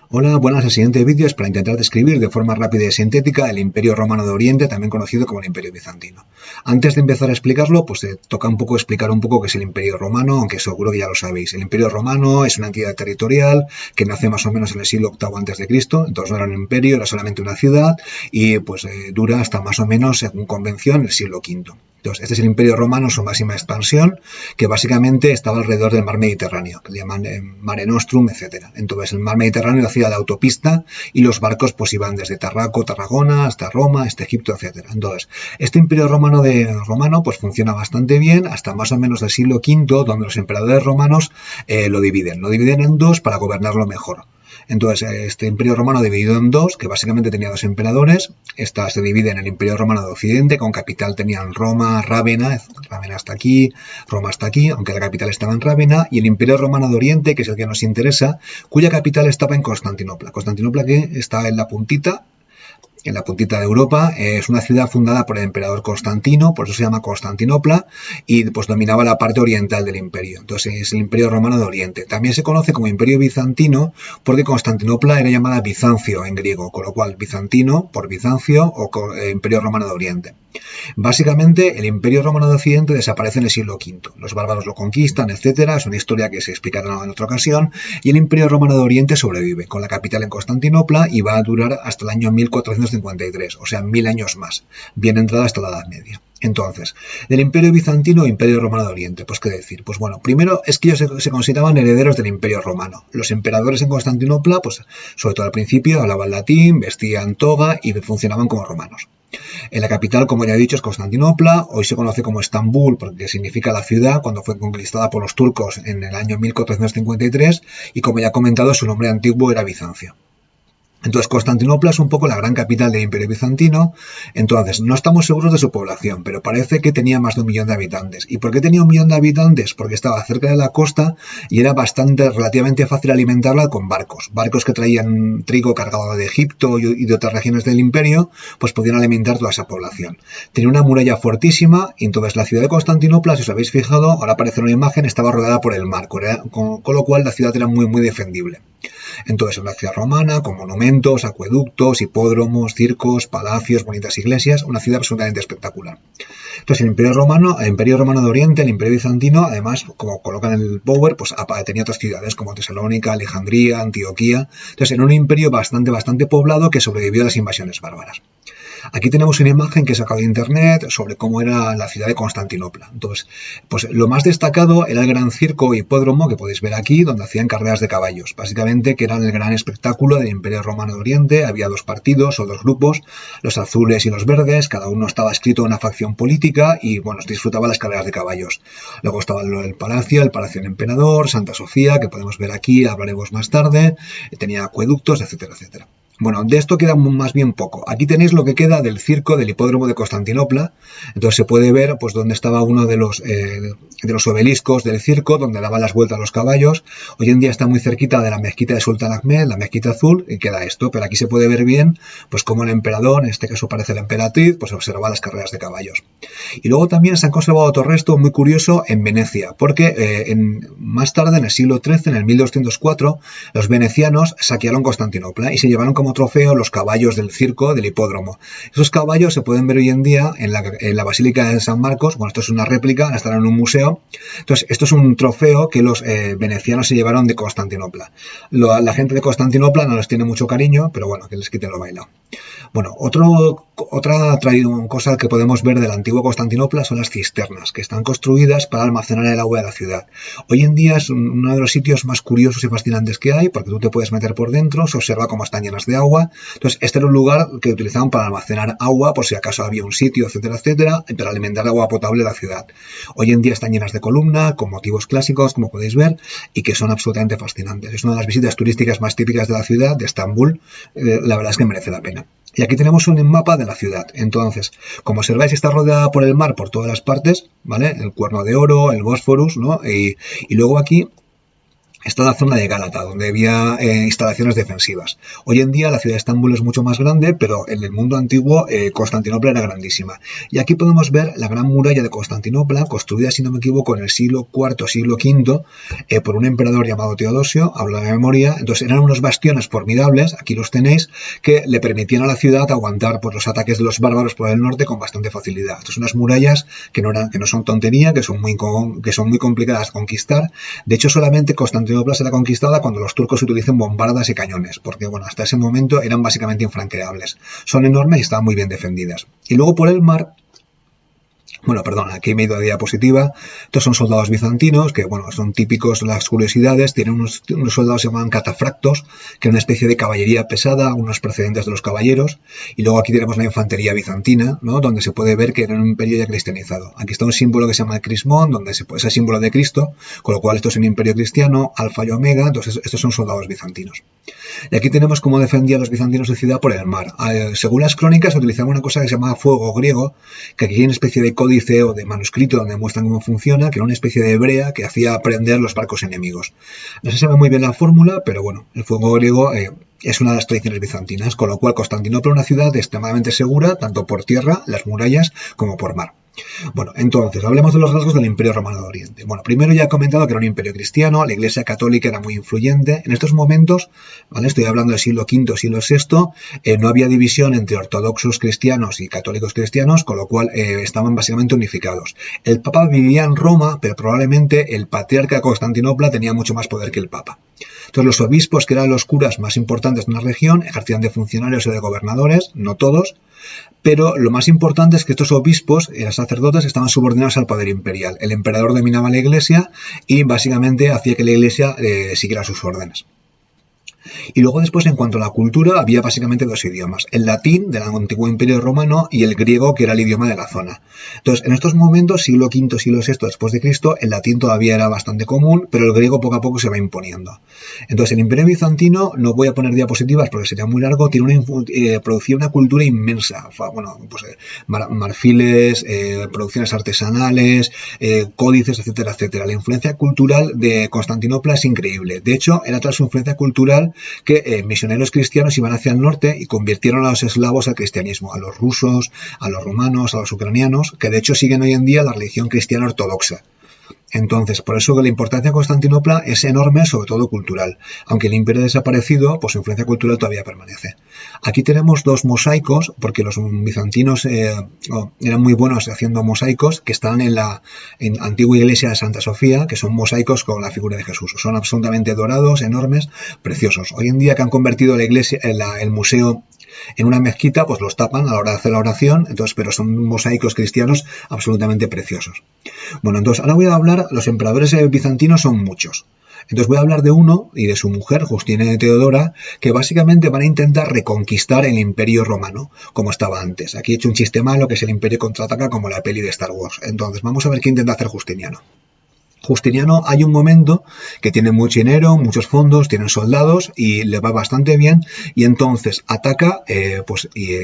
Hola, buenas. El siguiente vídeo es para intentar describir de forma rápida y sintética el Imperio Romano de Oriente, también conocido como el Imperio Bizantino. Antes de empezar a explicarlo, pues toca un poco explicar un poco qué es el Imperio Romano, aunque seguro que ya lo sabéis. El Imperio Romano es una entidad territorial que nace más o menos en el siglo VIII a.C., entonces no era un imperio, era solamente una ciudad y dura hasta más o menos, según convención, el siglo V. Entonces, este es el Imperio Romano en su máxima expansión, que básicamente estaba alrededor del mar Mediterráneo, que le llaman Mare Nostrum, etc. Entonces, el mar Mediterráneo hacía de autopista y los barcos pues iban desde Tarraco, Tarragona, hasta Roma, hasta Egipto, etc. Entonces, este Imperio Romano pues funciona bastante bien hasta más o menos el siglo V, donde los emperadores romanos lo dividen en dos para gobernarlo mejor. Entonces, este Imperio Romano dividido en dos, que básicamente tenía dos emperadores, esta se divide en el Imperio Romano de Occidente, con capital tenían Roma, Rávena hasta aquí, Roma hasta aquí, aunque la capital estaba en Rávena, y el Imperio Romano de Oriente, que es el que nos interesa, cuya capital estaba en Constantinopla. Constantinopla que está en la puntita de Europa, es una ciudad fundada por el emperador Constantino, por eso se llama Constantinopla, y pues dominaba la parte oriental del imperio. Entonces es el Imperio Romano de Oriente. También se conoce como Imperio Bizantino porque Constantinopla era llamada Bizancio en griego, con lo cual Bizantino por Bizancio o Imperio Romano de Oriente. Básicamente el Imperio Romano de Occidente desaparece en el siglo V. Los bárbaros lo conquistan, etcétera. Es una historia que se explicará en otra ocasión. Y el Imperio Romano de Oriente sobrevive, con la capital en Constantinopla, y va a durar hasta el año 1453, o sea, 1000 años más, bien entrada hasta la Edad Media. Entonces, del Imperio Bizantino e Imperio Romano de Oriente, pues qué decir. Pues bueno, primero es que ellos se consideraban herederos del Imperio Romano. Los emperadores en Constantinopla, pues sobre todo al principio, hablaban latín, vestían toga y funcionaban como romanos. En la capital, como ya he dicho, es Constantinopla. Hoy se conoce como Estambul porque significa la ciudad, cuando fue conquistada por los turcos en el año 1453, y como ya he comentado, su nombre antiguo era Bizancio. Entonces, Constantinopla es un poco la gran capital del Imperio Bizantino. Entonces, no estamos seguros de su población, pero parece que tenía más de 1 millón de habitantes. ¿Y por qué tenía 1 millón de habitantes? Porque estaba cerca de la costa y era relativamente fácil alimentarla con barcos. Barcos que traían trigo cargado de Egipto y de otras regiones del imperio, pues podían alimentar toda esa población. Tenía una muralla fuertísima y entonces la ciudad de Constantinopla, si os habéis fijado, ahora aparece una imagen, estaba rodeada por el mar, con lo cual la ciudad era muy, muy defendible. Entonces, una ciudad romana con monumentos, acueductos, hipódromos, circos, palacios, bonitas iglesias, una ciudad absolutamente espectacular. Entonces, el Imperio Romano de Oriente, el Imperio Bizantino, además, como colocan en el Power, pues tenía otras ciudades como Tesalónica, Alejandría, Antioquía. Entonces, era un imperio bastante poblado que sobrevivió a las invasiones bárbaras. Aquí tenemos una imagen que he sacado de internet sobre cómo era la ciudad de Constantinopla. Entonces, pues lo más destacado era el gran circo hipódromo que podéis ver aquí, donde hacían carreras de caballos. Básicamente que eran el gran espectáculo del Imperio Romano de Oriente. Había dos partidos o dos grupos, los azules y los verdes. Cada uno estaba adscrito a una facción política y, bueno, se disfrutaba las carreras de caballos. Luego estaba el palacio del emperador, Santa Sofía, que podemos ver aquí, hablaremos más tarde. Tenía acueductos, etcétera, etcétera. Bueno, de esto queda más bien poco. Aquí tenéis lo que queda del circo del hipódromo de Constantinopla. Entonces se puede ver pues dónde estaba uno de los obeliscos del circo, donde daban las vueltas los caballos. Hoy en día está muy cerquita de la mezquita de Sultán Ahmed, la mezquita azul, y queda esto. Pero aquí se puede ver bien pues cómo el emperador, en este caso parece la emperatriz, pues observaba las carreras de caballos. Y luego también se han conservado otro resto muy curioso en Venecia, porque más tarde, en el siglo XIII, en el 1204, los venecianos saquearon Constantinopla y se llevaron como trofeo los caballos del circo, del hipódromo. Esos caballos se pueden ver hoy en día en la Basílica de San Marcos. Bueno, esto es una réplica, estará en un museo. Entonces, esto es un trofeo que los venecianos se llevaron de Constantinopla. La gente de Constantinopla no les tiene mucho cariño, pero bueno, que les quiten lo bailado. Bueno, otra cosa que podemos ver de la antigua Constantinopla son las cisternas, que están construidas para almacenar el agua de la ciudad. Hoy en día es uno de los sitios más curiosos y fascinantes que hay, porque tú te puedes meter por dentro, se observa cómo están llenas de agua. Entonces, este era un lugar que utilizaban para almacenar agua, por si acaso había un sitio, etcétera, etcétera, y para alimentar agua potable a la ciudad. Hoy en día están llenas de columnas, con motivos clásicos, como podéis ver, y que son absolutamente fascinantes. Es una de las visitas turísticas más típicas de la ciudad, de Estambul. La verdad es que merece la pena. Y aquí tenemos un mapa de la ciudad. Entonces, como observáis, está rodeada por el mar por todas las partes, ¿vale? El Cuerno de Oro, el Bósforus, ¿no? Y luego aquí está la zona de Gálata, donde había instalaciones defensivas. Hoy en día la ciudad de Estambul es mucho más grande, pero en el mundo antiguo Constantinopla era grandísima. Y aquí podemos ver la gran muralla de Constantinopla, construida, si no me equivoco, en el siglo IV, siglo V, por un emperador llamado Teodosio, hablo de memoria. Entonces eran unos bastiones formidables, aquí los tenéis, que le permitían a la ciudad aguantar pues, los ataques de los bárbaros por el norte con bastante facilidad. Estas son unas murallas que no son tontería, que son muy complicadas de conquistar. De hecho, solamente Constantinopla será conquistada cuando los turcos utilicen bombardas y cañones, porque bueno, hasta ese momento eran básicamente infranqueables. Son enormes y están muy bien defendidas. Y luego por el mar, bueno, perdón, aquí me he ido a diapositiva. Estos son soldados bizantinos, que bueno, son típicos las curiosidades. Tienen unos soldados que se llaman catafractos, que es una especie de caballería pesada, unos precedentes de los caballeros. Y luego aquí tenemos la infantería bizantina, ¿no? Donde se puede ver que era un imperio ya cristianizado. Aquí está un símbolo que se llama el crismón, donde es el símbolo de Cristo, con lo cual esto es un imperio cristiano, alfa y omega. Entonces estos son soldados bizantinos. Y aquí tenemos cómo defendían los bizantinos su ciudad por el mar. Según las crónicas, utilizaban una cosa que se llamaba fuego griego, que aquí hay una especie de códice o de manuscrito donde muestran cómo funciona, que era una especie de hebrea que hacía prender los barcos enemigos. No se sabe muy bien la fórmula, pero bueno, el fuego griego es una de las tradiciones bizantinas, con lo cual Constantinopla es una ciudad extremadamente segura, tanto por tierra, las murallas, como por mar. Bueno, entonces, hablemos de los rasgos del Imperio Romano de Oriente. Bueno, primero ya he comentado que era un imperio cristiano, la Iglesia católica era muy influyente. En estos momentos, ¿vale? Estoy hablando del siglo V, siglo VI, no había división entre ortodoxos cristianos y católicos cristianos, con lo cual estaban básicamente unificados. El Papa vivía en Roma, pero probablemente el patriarca de Constantinopla tenía mucho más poder que el Papa. Entonces los obispos, que eran los curas más importantes de una región, ejercían de funcionarios o de gobernadores, no todos, pero lo más importante es que estos obispos y los sacerdotes estaban subordinados al poder imperial. El emperador dominaba la iglesia y básicamente hacía que la iglesia siguiera sus órdenes. Y luego después, en cuanto a la cultura, había básicamente dos idiomas. El latín, del antiguo imperio romano, y el griego, que era el idioma de la zona. Entonces, en estos momentos, siglo V, siglo VI después de Cristo, el latín todavía era bastante común, pero el griego poco a poco se va imponiendo. Entonces, el imperio bizantino, no voy a poner diapositivas porque sería muy largo, producía una cultura inmensa. Bueno, pues marfiles, producciones artesanales, códices, etcétera, etcétera. La influencia cultural de Constantinopla es increíble. De hecho, era tras su influencia cultural que misioneros cristianos iban hacia el norte y convirtieron a los eslavos al cristianismo, a los rusos, a los rumanos, a los ucranianos, que de hecho siguen hoy en día la religión cristiana ortodoxa. Entonces, por eso que la importancia de Constantinopla es enorme, sobre todo cultural. Aunque el imperio ha desaparecido, pues su influencia cultural todavía permanece. Aquí tenemos dos mosaicos, porque los bizantinos eran muy buenos haciendo mosaicos, que están en la antigua iglesia de Santa Sofía, que son mosaicos con la figura de Jesús. Son absolutamente dorados, enormes, preciosos. Hoy en día que han convertido la iglesia, el museo en una mezquita, pues los tapan a la hora de hacer la oración, entonces, pero son mosaicos cristianos absolutamente preciosos. Bueno, entonces ahora voy a hablar, los emperadores bizantinos son muchos. Entonces voy a hablar de uno y de su mujer, Justina de Teodora, que básicamente van a intentar reconquistar el imperio romano, como estaba antes. Aquí he hecho un chiste malo, que es el imperio contraataca, como la peli de Star Wars. Entonces vamos a ver qué intenta hacer Justiniano. Justiniano, hay un momento que tiene mucho dinero, muchos fondos, tienen soldados y le va bastante bien, y entonces ataca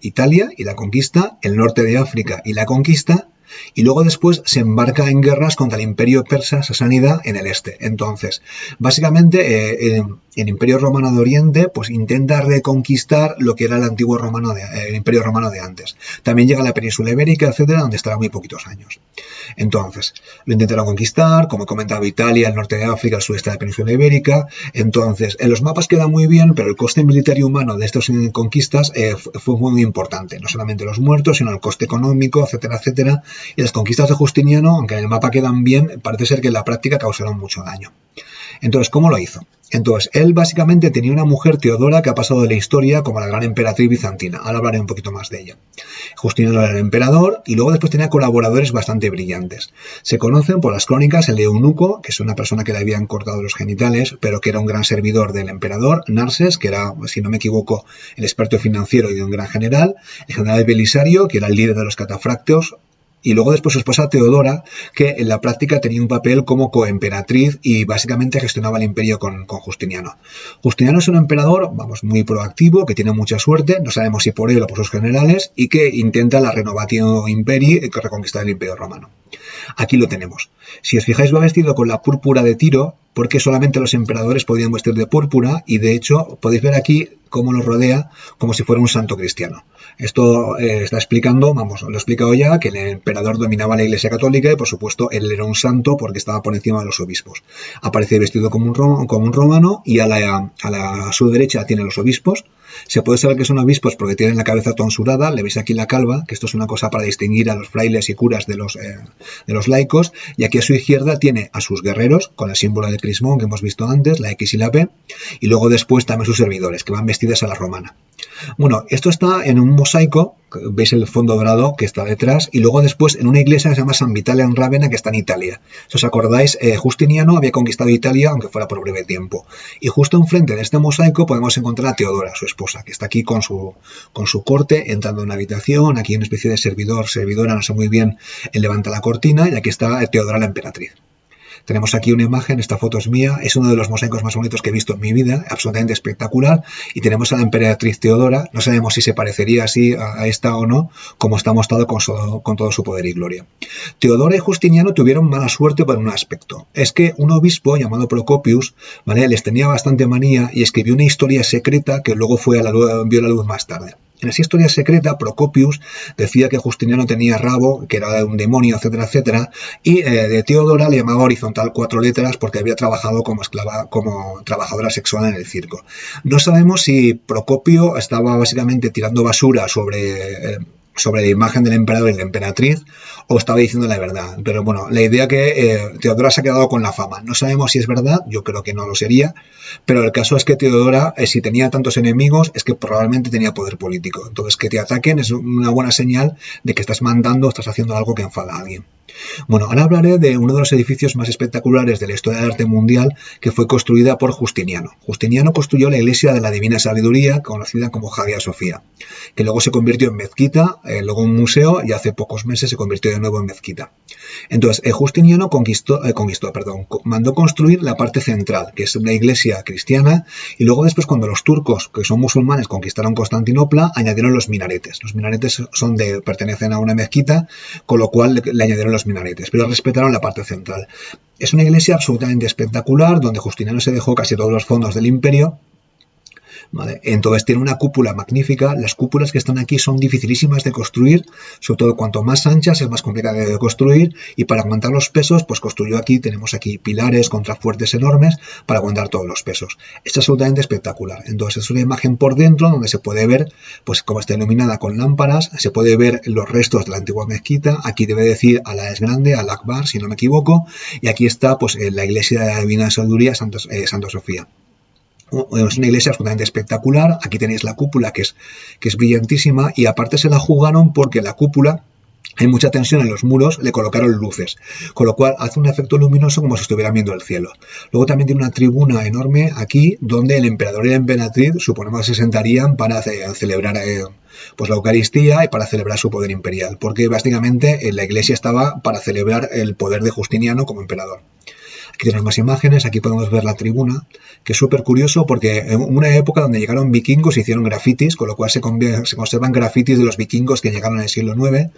Italia y la conquista, el norte de África y la conquista, y luego después se embarca en guerras contra el imperio persa sasánida en el este. Entonces, básicamente el imperio romano de Oriente pues intenta reconquistar lo que era el antiguo el imperio romano de antes. También llega a la península ibérica, etcétera, donde estará muy poquitos años. Entonces, lo intentaron conquistar, como he comentado, Italia, el norte de África, el sureste de la península ibérica. Entonces, en los mapas queda muy bien, pero el coste militar y humano de estas conquistas fue muy importante. No solamente los muertos, sino el coste económico, etcétera, etcétera. Y las conquistas de Justiniano, aunque en el mapa quedan bien, parece ser que en la práctica causaron mucho daño. Entonces, ¿cómo lo hizo? Entonces, él básicamente tenía una mujer, Teodora, que ha pasado de la historia como la gran emperatriz bizantina. Ahora hablaré un poquito más de ella. Justiniano era el emperador y luego después tenía colaboradores bastante brillantes. Se conocen por las crónicas el eunuco, que es una persona que le habían cortado los genitales, pero que era un gran servidor del emperador, Narses, que era, si no me equivoco, el experto financiero y un gran general, el general Belisario, que era el líder de los catafractos, y luego después su esposa Teodora, que en la práctica tenía un papel como coemperatriz y básicamente gestionaba el imperio con Justiniano. Justiniano es un emperador, muy proactivo, que tiene mucha suerte, no sabemos si por él o por sus generales, y que intenta la renovatio imperii, que reconquistar el imperio romano. Aquí lo tenemos. Si os fijáis, va vestido con la púrpura de Tiro, porque solamente los emperadores podían vestir de púrpura, y de hecho podéis ver aquí cómo lo rodea como si fuera un santo cristiano. Esto está explicando, vamos, lo he explicado ya, que el emperador dominaba la Iglesia Católica y por supuesto él era un santo porque estaba por encima de los obispos. Aparece vestido como un romano y a su derecha tiene los obispos. Se puede saber que son obispos porque tienen la cabeza tonsurada, le veis aquí la calva, que esto es una cosa para distinguir a los frailes y curas de los laicos, y aquí a su izquierda tiene a sus guerreros con el símbolo de crismón que hemos visto antes, la X y la P, y luego después también sus servidores, que van vestidos a la romana. Bueno, esto está en un mosaico, veis el fondo dorado que está detrás, y luego después en una iglesia que se llama San Vitale en Rávena, que está en Italia. Si os acordáis, Justiniano había conquistado Italia, aunque fuera por breve tiempo. Y justo enfrente de este mosaico podemos encontrar a Teodora, su esposa, que está aquí con su corte, entrando en una habitación, aquí una especie de servidora, no sé muy bien, él levanta la cortina, y aquí está Teodora la emperatriz. Tenemos aquí una imagen, esta foto es mía, es uno de los mosaicos más bonitos que he visto en mi vida, absolutamente espectacular, y tenemos a la emperatriz Teodora, no sabemos si se parecería así a esta o no, como está mostrado con todo su poder y gloria. Teodora y Justiniano tuvieron mala suerte por un aspecto, es que un obispo llamado Procopius, ¿vale?, les tenía bastante manía y escribió una historia secreta que luego vio la luz más tarde. En esa historia secreta, Procopius decía que Justiniano tenía rabo, que era un demonio, etcétera, etcétera, y de Teodora le llamaba horizontal 4 letras porque había trabajado como trabajadora sexual en el circo. No sabemos si Procopio estaba básicamente tirando basura sobre la imagen del emperador y la emperatriz, o estaba diciendo la verdad. Pero bueno, la idea que Teodora se ha quedado con la fama. No sabemos si es verdad, yo creo que no lo sería, pero el caso es que Teodora, si tenía tantos enemigos, es que probablemente tenía poder político. Entonces, que te ataquen es una buena señal de que estás mandando, estás haciendo algo que enfada a alguien. Bueno, ahora hablaré de uno de los edificios más espectaculares de la historia del arte mundial, que fue construida por Justiniano. Justiniano construyó la iglesia de la Divina Sabiduría, conocida como Hagia Sofía, que luego se convirtió en mezquita, luego un museo, y hace pocos meses se convirtió de nuevo en mezquita. Entonces, Justiniano mandó construir la parte central, que es una iglesia cristiana, y luego después, cuando los turcos, que son musulmanes, conquistaron Constantinopla, añadieron los minaretes. Los minaretes pertenecen a una mezquita, con lo cual le añadieron los minaretes, pero respetaron la parte central. Es una iglesia absolutamente espectacular, donde Justiniano se dejó casi todos los fondos del imperio. ¿Vale? Entonces tiene una cúpula magnífica. Las cúpulas que están aquí son dificilísimas de construir, sobre todo cuanto más anchas es más complicado de construir, y para aguantar los pesos pues construyó aquí, tenemos aquí pilares, contrafuertes enormes para aguantar todos los pesos. Es absolutamente espectacular. Entonces es una imagen por dentro donde se puede ver pues cómo está iluminada con lámparas, se puede ver los restos de la antigua mezquita. Aquí debe decir Alá es grande, Al Akbar, si no me equivoco, y aquí está pues la iglesia de la Divina Sabiduría, Santa Sofía. Es una iglesia absolutamente espectacular. Aquí tenéis la cúpula que es brillantísima, y aparte se la jugaron porque la cúpula, hay mucha tensión en los muros, le colocaron luces, con lo cual hace un efecto luminoso como si estuvieran viendo el cielo. Luego también tiene una tribuna enorme aquí donde el emperador y la emperatriz suponemos que se sentarían para celebrar pues la Eucaristía y para celebrar su poder imperial, porque básicamente la iglesia estaba para celebrar el poder de Justiniano como emperador. Aquí tenemos más imágenes, aquí podemos ver la tribuna, que es súper curioso porque en una época donde llegaron vikingos hicieron grafitis, con lo cual se conservan grafitis de los vikingos que llegaron en el siglo IX.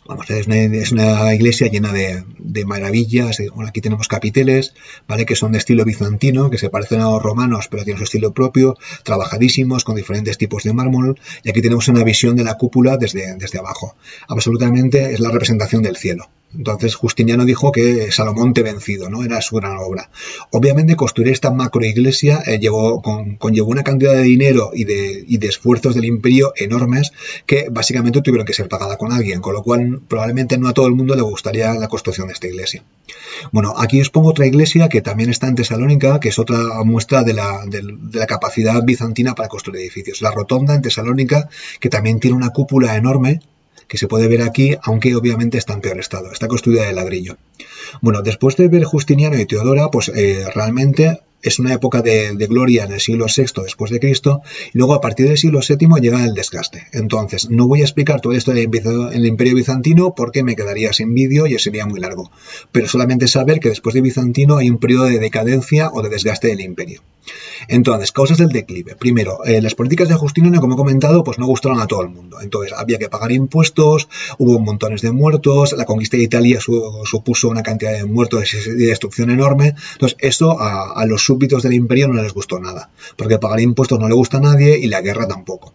Vamos, es una iglesia llena de maravillas. Bueno, aquí tenemos capiteles, ¿vale?, que son de estilo bizantino, que se parecen a los romanos, pero tienen su estilo propio, trabajadísimos, con diferentes tipos de mármol. Y aquí tenemos una visión de la cúpula desde abajo. Absolutamente es la representación del cielo. Entonces Justiniano dijo que Salomón te vencido, ¿no? Era su gran obra. Obviamente construir esta macroiglesia conllevó una cantidad de dinero y de esfuerzos del imperio enormes, que básicamente tuvieron que ser pagada con alguien, con lo cual probablemente no a todo el mundo le gustaría la construcción de esta iglesia. Bueno, aquí os pongo otra iglesia que también está en Tesalónica, que es otra muestra de la capacidad bizantina para construir edificios. La Rotonda en Tesalónica, que también tiene una cúpula enorme, que se puede ver aquí, aunque obviamente está en peor estado. Está construida de ladrillo. Bueno, después de ver Justiniano y Teodora, pues realmente es una época de gloria en el siglo VI después de Cristo, y luego a partir del siglo VII llega el desgaste. Entonces, no voy a explicar toda la historia del Imperio Bizantino porque me quedaría sin vídeo y sería muy largo, pero solamente saber que después de Bizantino hay un periodo de decadencia o de desgaste del imperio. Entonces, causas del declive. Primero, las políticas de Justiniano, como he comentado, pues no gustaron a todo el mundo. Entonces, había que pagar impuestos, hubo montones de muertos, la conquista de Italia supuso una cantidad de muertos y destrucción enorme. Entonces, esto a los súbditos del imperio no les gustó nada, porque pagar impuestos no le gusta a nadie y la guerra tampoco.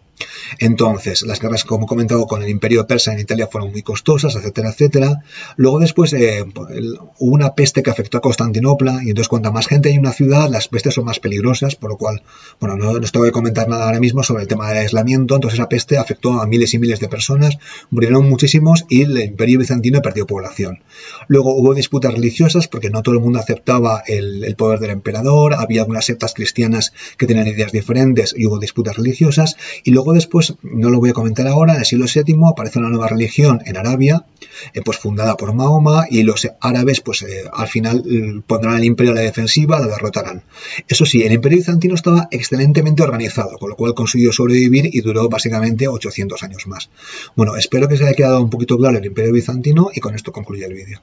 Entonces, las guerras, como he comentado, con el imperio persa en Italia fueron muy costosas, etcétera, etcétera. Luego después hubo una peste que afectó a Constantinopla y entonces cuanta más gente hay en una ciudad, las pestes son más peligrosas, por lo cual, bueno, no os tengo que comentar nada ahora mismo sobre el tema del aislamiento. Entonces esa peste afectó a miles y miles de personas, murieron muchísimos y el imperio bizantino perdió población. Luego hubo disputas religiosas porque no todo el mundo aceptaba el poder del emperador, había algunas sectas cristianas que tenían ideas diferentes y hubo disputas religiosas. Y luego después, no lo voy a comentar ahora, en el siglo VII aparece una nueva religión en Arabia, pues fundada por Mahoma, y los árabes pues al final pondrán el imperio a la defensiva, lo derrotarán. Eso sí, el imperio bizantino estaba excelentemente organizado, con lo cual consiguió sobrevivir y duró básicamente 800 años más. Bueno, espero que se haya quedado un poquito claro el imperio bizantino y con esto concluye el vídeo.